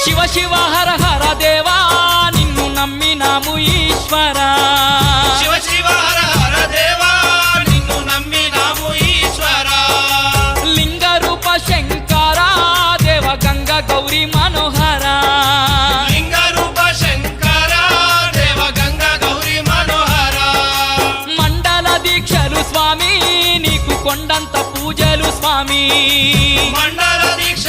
శివ శివ హర హర దేవా నిన్ను నమ్మినాము ఈశ్వరా శివ శివ హర హర దేవా నిన్ను నమ్మినాము ఈశ్వరా లింగ రూప శంకర దేవ గంగ గౌరీ మనోహర లింగ రూప శంకర దేవ గంగ గౌరీ మనోహర మండల దీక్షలు స్వామి నీకు కొండంత పూజలు స్వామి మండల దీక్ష